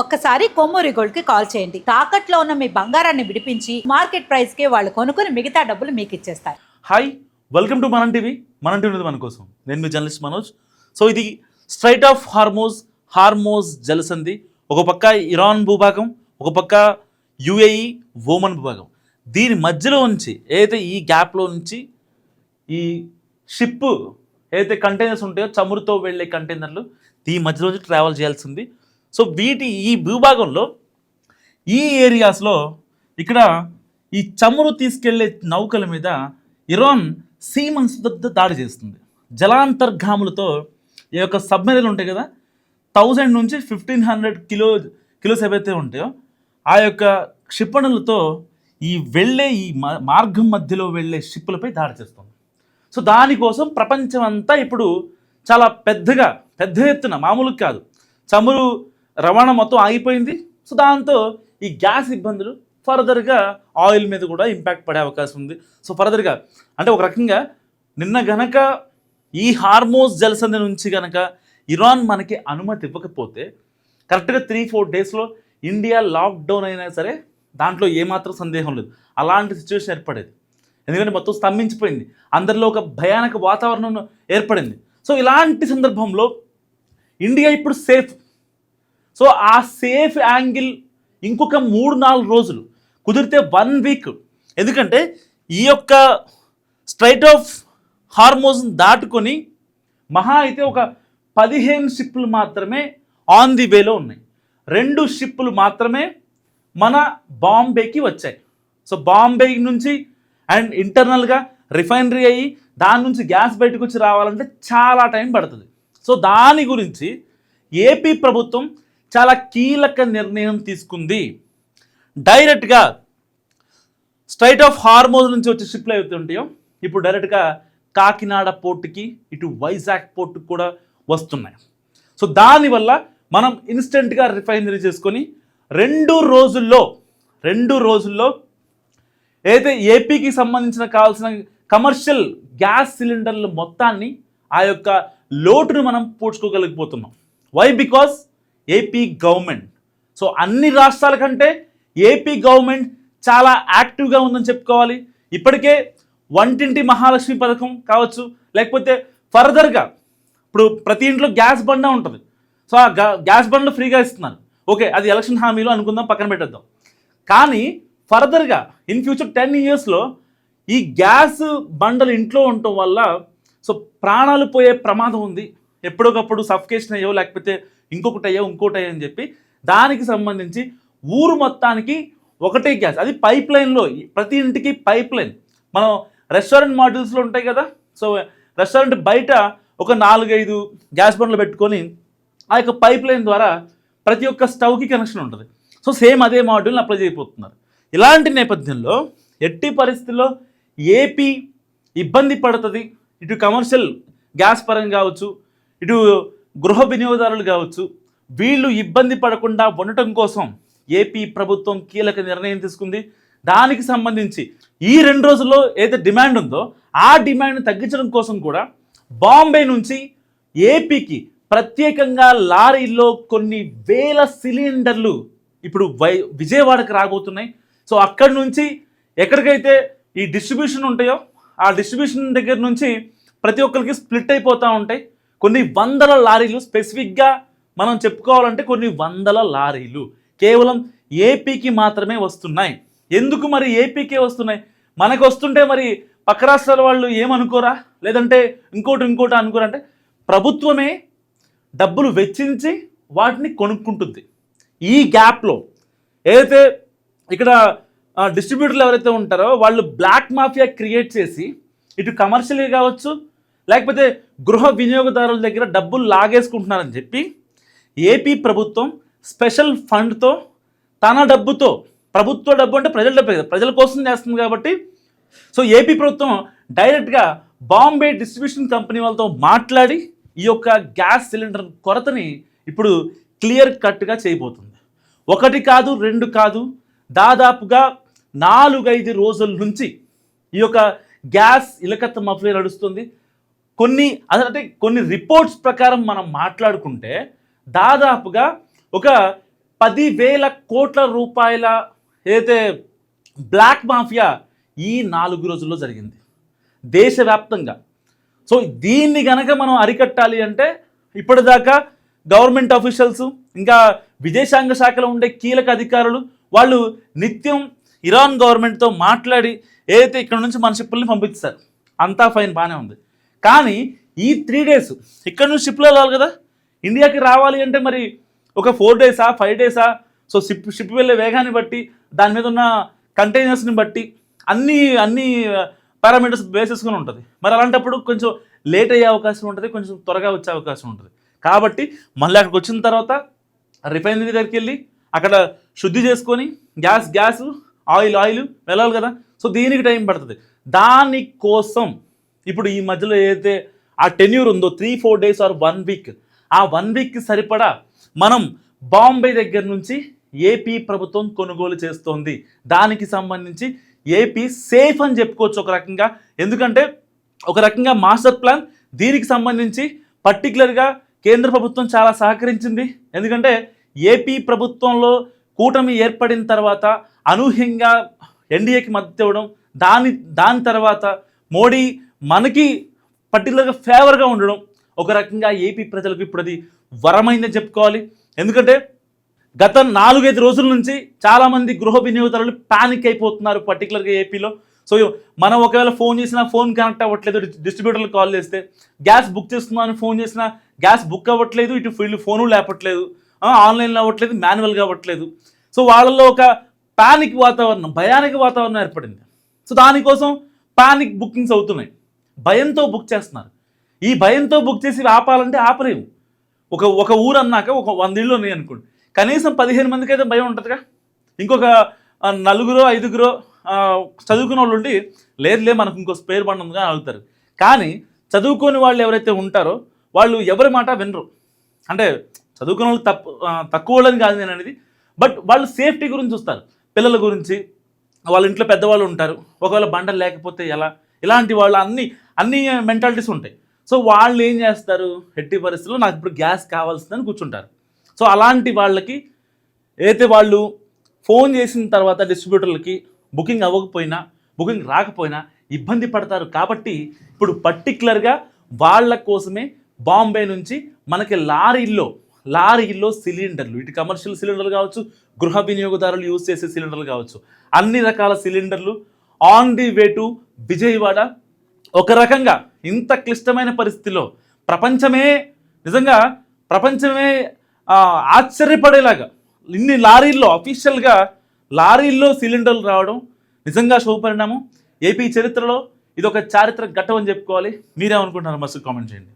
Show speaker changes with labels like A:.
A: ఒక్కసారి కొమ్మూరి గోల్డ్ కి కాల్ చేయండి. తాకట్లో ఉన్న మీ బంగారాన్ని విడిపించి మార్కెట్ ప్రైస్ కి వాళ్ళు కొనుక్కుని మిగతా డబ్బులు మీకు ఇచ్చేస్తారు.
B: హాయ్, వెల్కమ్ టు మనం టీవీ. మనం టీవీ ఉన్నది మన కోసం. నేను మీ జర్నలిస్ట్ మనోజ్. సో ఇది స్ట్రైట్ ఆఫ్ హార్మోజ్ జలసంధి. ఒక పక్క ఇరాన్ భూభాగం, ఒక పక్క యుఏఈ ఓమన్ భూభాగం. దీని మధ్యలో నుంచి ఏదైతే ఈ గ్యాప్లో నుంచి ఈ షిప్ ఏదైతే కంటైనర్స్ ఉంటాయో, చమురుతో వెళ్ళే కంటైనర్లు ఈ మధ్యలో నుంచి ట్రావెల్ చేయాల్సింది. సో ఈ భూభాగంలో ఈ ఏరియాస్లో ఇక్కడ ఈ చమురు తీసుకెళ్లే నౌకల మీద ఇరాన్ సీమన్స్ దాడి చేస్తుంది. జలాంతర్గాములతో ఈ యొక్క సబ్మెరీన్లు ఉంటాయి కదా, 1000 నుంచి 1500 కిలోస్ ఏవైతే ఉంటాయో ఆ యొక్క క్షిపణులతో ఈ మార్గం మధ్యలో వెళ్ళే షిప్పులపై దాడి చేస్తుంది. సో దానికోసం ప్రపంచం అంతా ఇప్పుడు చాలా పెద్ద ఎత్తున, మామూలుగా కాదు, చమురు రవాణా మొత్తం ఆగిపోయింది. సో దాంతో ఈ గ్యాస్ ఇబ్బందులు ఫర్దర్గా ఆయిల్ మీద కూడా ఇంపాక్ట్ పడే అవకాశం ఉంది. సో ఫర్దర్గా అంటే ఒక రకంగా నిన్న గనక ఈ హార్మోజ్ జలసంధి నుంచి గనక ఇరాన్ మనకి అనుమతి ఇవ్వకపోతే కరెక్ట్గా 3-4 డేస్లో ఇండియా లాక్డౌన్ అయినా సరే దాంట్లో ఏమాత్రం సందేహం లేదు, అలాంటి సిచ్యువేషన్ ఏర్పడేది. ఎందుకంటే మొత్తం స్తంభించిపోయింది, అందరిలో ఒక భయానక వాతావరణం ఏర్పడింది. సో ఇలాంటి సందర్భంలో ఇండియా ఇప్పుడు సేఫ్. సో ఆ సేఫ్ యాంగిల్ ఇంకొక 3-4 రోజులు, కుదిరితే 1 వీక్, ఎందుకంటే ఈ యొక్క స్ట్రైట్ ఆఫ్ హార్మోజ్ని దాటుకొని మహా అయితే ఒక 15 షిప్పులు మాత్రమే ఆన్ ది వేలో ఉన్నాయి. 2 షిప్పులు మాత్రమే మన బాంబేకి వచ్చాయి. సో బాంబే నుంచి అండ్ ఇంటర్నల్గా రిఫైనరీ అయ్యి దాని నుంచి గ్యాస్ బయటకు వచ్చి రావాలంటే చాలా టైం పడుతుంది. సో దాని గురించి ఏపీ ప్రభుత్వం చాలా కీలక నిర్ణయం తీసుకుంది. డైరెక్ట్గా స్ట్రైట్ ఆఫ్ హార్మోజ్ నుంచి వచ్చే షిప్లు ఏవైతే ఉంటాయో ఇప్పుడు డైరెక్ట్గా కాకినాడ పోర్టుకి, ఇటు వైజాగ్ పోర్టుకి కూడా వస్తున్నాయి. సో దానివల్ల మనం ఇన్స్టెంట్గా రిఫైనరీ చేసుకొని 2 రోజుల్లో ఏదైతే ఏపీకి సంబంధించిన కావాల్సిన కమర్షియల్ గ్యాస్ సిలిండర్ల మొత్తాన్ని, ఆ యొక్క లోటును మనం పూడ్చుకోగలిగిపోతున్నాం. Why? Because AP government. So అన్ని రాష్ట్రాల కంటే ఏపీ గవర్నమెంట్ చాలా యాక్టివ్గా ఉందని చెప్పుకోవాలి. ఇప్పటికే వంటింటి మహాలక్ష్మి పథకం కావచ్చు, లేకపోతే ఫర్దర్గా ఇప్పుడు ప్రతి ఇంట్లో గ్యాస్ బండ ఉంటుంది. సో ఆ గ్యాస్ బండ్లు ఫ్రీగా ఇస్తున్నారు. ఓకే, అది ఎలక్షన్ హామీలు అనుకుందాం, పక్కన పెట్టేద్దాం. కానీ ఫర్దర్గా ఇన్ ఫ్యూచర్ 10 ఇయర్స్లో ఈ గ్యాస్ బండలు ఇంట్లో ఉండటం వల్ల సో ప్రాణాలు పోయే ప్రమాదం ఉంది. ఎప్పటికప్పుడు సఫికేషన్ అయ్యో, లేకపోతే ఇంకొకటి అయ్యో అని చెప్పి దానికి సంబంధించి ఊరు మొత్తానికి ఒకటే గ్యాస్, అది పైప్ లైన్లో, ప్రతి ఇంటికి పైప్ లైన్. మనం రెస్టారెంట్ మోడల్స్లో ఉంటాయి కదా, సో రెస్టారెంట్ బయట ఒక 4-5 గ్యాస్ బండ్లు పెట్టుకొని ఆ యొక్క పైప్ లైన్ ద్వారా ప్రతి ఒక్క స్టవ్కి కనెక్షన్ ఉంటుంది. సో సేమ్ అదే మాడ్యూల్ని అప్లై చేయబోతున్నారు. ఇలాంటి నేపథ్యంలో ఎట్టి పరిస్థితుల్లో ఏపీ ఇబ్బంది పడుతుంది. ఇటు కమర్షియల్ గ్యాస్ పరంగా కావచ్చు, ఇటు గృహ వినియోగదారులు కావచ్చు, వీళ్ళు ఇబ్బంది పడకుండా ఉండటం కోసం ఏపీ ప్రభుత్వం కీలక నిర్ణయం తీసుకుంది. దానికి సంబంధించి ఈ 2 రోజుల్లో ఏదైతే డిమాండ్ ఉందో ఆ డిమాండ్ని తగ్గించడం కోసం కూడా బాంబే నుంచి ఏపీకి ప్రత్యేకంగా లారీల్లో కొన్ని వేల సిలిండర్లు ఇప్పుడు విజయవాడకు రాబోతున్నాయి. సో అక్కడి నుంచి ఎక్కడికైతే ఈ డిస్ట్రిబ్యూషన్ ఉంటాయో ఆ డిస్ట్రిబ్యూషన్ దగ్గర నుంచి ప్రతి ఒక్కరికి స్ప్లిట్ అయిపోతూ ఉంటాయి. కొన్ని వందల లారీలు, స్పెసిఫిక్గా మనం చెప్పుకోవాలంటే కొన్ని వందల లారీలు కేవలం ఏపీకి మాత్రమే వస్తున్నాయి. ఎందుకు మరి ఏపీకే వస్తున్నాయి? మనకు వస్తుంటే మరి పక్క రాష్ట్రాల వాళ్ళు ఏమనుకోరా, లేదంటే ఇంకోటి అనుకోరా? అంటే ప్రభుత్వమే డబ్బులు వెచ్చించి వాటిని కొనుక్కుంటుంది. ఈ గ్యాప్లో ఏదైతే ఇక్కడ డిస్ట్రిబ్యూటర్లు ఎవరైతే ఉంటారో వాళ్ళు బ్లాక్ మాఫియా క్రియేట్ చేసి ఇటు కమర్షియల్గా కావచ్చు, లేకపోతే గృహ వినియోగదారుల దగ్గర డబ్బులు లాగేసుకుంటున్నారని చెప్పి ఏపీ ప్రభుత్వం స్పెషల్ ఫండ్తో తన డబ్బుతో, ప్రభుత్వ డబ్బు అంటే ప్రజల డబ్బు కదా, ప్రజల కోసం చేస్తుంది కాబట్టి, సో ఏపీ ప్రభుత్వం డైరెక్ట్గా బాంబే డిస్ట్రిబ్యూషన్ కంపెనీ వాళ్ళతో మాట్లాడి ఈ యొక్క గ్యాస్ సిలిండర్ కొరతని ఇప్పుడు క్లియర్ కట్గా చేయబోతుంది. 1 కాదు 2 కాదు, దాదాపుగా 4-5 రోజుల నుంచి ఈ యొక్క గ్యాస్ ఇలకత్త మఫ్లీ నడుస్తుంది. కొన్ని రిపోర్ట్స్ ప్రకారం మనం మాట్లాడుకుంటే దాదాపుగా ఒక 10,000 కోట్ల రూపాయల ఏదైతే బ్లాక్ మాఫియా ఈ 4 రోజుల్లో జరిగింది దేశవ్యాప్తంగా. సో దీన్ని గనక మనం అరికట్టాలి అంటే ఇప్పటిదాకా గవర్నమెంట్ ఆఫీషియల్స్ ఇంకా విదేశాంగ శాఖలో ఉండే కీలక అధికారులు వాళ్ళు నిత్యం ఇరాన్ గవర్నమెంట్తో మాట్లాడి ఏదైతే ఇక్కడ నుంచి మన షిప్పుల్ని పంపిస్తారు, అంతా ఫైన్, బాగానే ఉంది. కానీ ఈ 3 days ఇక్కడ నుంచి షిప్లో వెళ్ళాలి కదా, ఇండియాకి రావాలి అంటే మరి ఒక 4 days 5 days సో షిప్ వెళ్ళే వేగాన్ని బట్టి దాని మీద ఉన్న కంటైనర్స్ని బట్టి అన్ని పారామీటర్స్ బేసేసుకుని ఉంటుంది. మరి అలాంటప్పుడు కొంచెం లేట్ అయ్యే అవకాశం ఉంటుంది, కొంచెం త్వరగా వచ్చే అవకాశం ఉంటుంది. కాబట్టి మళ్ళీ అక్కడికి వచ్చిన తర్వాత రిఫైనరీ దగ్గరికి వెళ్ళి అక్కడ శుద్ధి చేసుకొని గ్యాస్ ఆయిల్ వెళ్ళాలి కదా. సో దీనికి టైం పడుతుంది. దానికోసం ఇప్పుడు ఈ మధ్యలో ఏదైతే ఆ టెన్యూర్ ఉందో 3-4 days ఆర్ 1 week, ఆ 1 weekకి సరిపడా మనం బాంబే దగ్గర నుంచి ఏపీ ప్రభుత్వం కొనుగోలు చేస్తోంది. దానికి సంబంధించి ఏపీ సేఫ్ అని చెప్పుకోవచ్చు ఒక రకంగా. ఎందుకంటే ఒక రకంగా మాస్టర్ ప్లాన్ దీనికి సంబంధించి పర్టికులర్గా కేంద్ర ప్రభుత్వం చాలా సహకరించింది. ఎందుకంటే ఏపీ ప్రభుత్వంలో కూటమి ఏర్పడిన తర్వాత అనూహ్యంగా ఎన్డీఏకి మద్దతు ఇవ్వడం, దాని తర్వాత మోడీ మనకి పర్టికులర్గా ఫేవర్గా ఉండడం ఒక రకంగా ఏపీ ప్రజలకు ఇప్పుడు అది వరమైందని చెప్పుకోవాలి. ఎందుకంటే గత 4-5 రోజుల నుంచి చాలామంది గృహ వినియోగదారులు ప్యానిక్ అయిపోతున్నారు పర్టికులర్గా ఏపీలో. సో మనం ఒకవేళ ఫోన్ చేసినా ఫోన్ కనెక్ట్ అవ్వట్లేదు, డిస్ట్రిబ్యూటర్లు కాల్ చేస్తే గ్యాస్ బుక్ చేస్తున్నాను ఫోన్ చేసినా గ్యాస్ బుక్ అవ్వట్లేదు, ఇటు ఫీల్డ్ ఫోను లేపట్లేదు, ఆన్లైన్లో అవ్వట్లేదు, మాన్యువల్గా అవ్వట్లేదు. సో వాళ్ళలో ఒక ప్యానిక్ వాతావరణం, భయానిక వాతావరణం ఏర్పడింది. సో దానికోసం ప్యానిక్ బుకింగ్స్ అవుతున్నాయి, భయంతో బుక్ చేస్తున్నారు. ఈ భయంతో బుక్ చేసి ఆపాలంటే ఆపలేము. ఒక ఊరు అన్నాక ఒక 100 ఇళ్ళు ఉన్నాయి అనుకోండి, కనీసం 15 మందికి అయితే భయం ఉంటుందిగా. ఇంకొక 4-5 చదువుకున్న వాళ్ళు ఉండి లేదులే మనకు ఇంకో స్పేర్ బండి ఉందిగా అడుగుతారు. కానీ చదువుకోని వాళ్ళు ఎవరైతే ఉంటారో వాళ్ళు ఎవరి మాట వినరు. అంటే చదువుకున్న వాళ్ళు తక్కువ వాళ్ళని కాదు నేను అనేది, బట్ వాళ్ళు సేఫ్టీ గురించి చూస్తారు, పిల్లల గురించి, వాళ్ళ ఇంట్లో పెద్దవాళ్ళు ఉంటారు, ఒకవేళ బండలు లేకపోతే ఎలా, ఇలాంటి వాళ్ళు అన్ని మెంటాలిటీస్ ఉంటాయి. సో వాళ్ళు ఏం చేస్తారు, ఎట్టి పరిస్థితుల్లో నాకు ఇప్పుడు గ్యాస్ కావాల్సిందని కూర్చుంటారు. సో అలాంటి వాళ్ళకి ఏదైతే వాళ్ళు ఫోన్ చేసిన తర్వాత డిస్ట్రిబ్యూటర్లకి బుకింగ్ అవ్వకపోయినా, బుకింగ్ రాకపోయినా ఇబ్బంది పడతారు. కాబట్టి ఇప్పుడు పర్టికులర్గా వాళ్ళ కోసమే బాంబే నుంచి మనకి లారీల్లో సిలిండర్లు, ఇటు కమర్షియల్ సిలిండర్లు కావచ్చు, గృహ వినియోగదారులు యూజ్ చేసే సిలిండర్లు కావచ్చు, అన్ని రకాల సిలిండర్లు on the way to Vijayawada. ఒక రకంగా ఇంత క్లిష్టమైన పరిస్థితిలో ప్రపంచమే ఆశ్చర్యపడేలాగా ఇన్ని అఫీషియల్గా లారీల్లో సిలిండర్లు రావడం నిజంగా శుభపరిణామం. ఏపీ చరిత్రలో ఇది ఒక చారిత్రక ఘట్టం అని చెప్పుకోవాలి. మీరేమనుకుంటున్నారు మస్తు కామెంట్ చేయండి.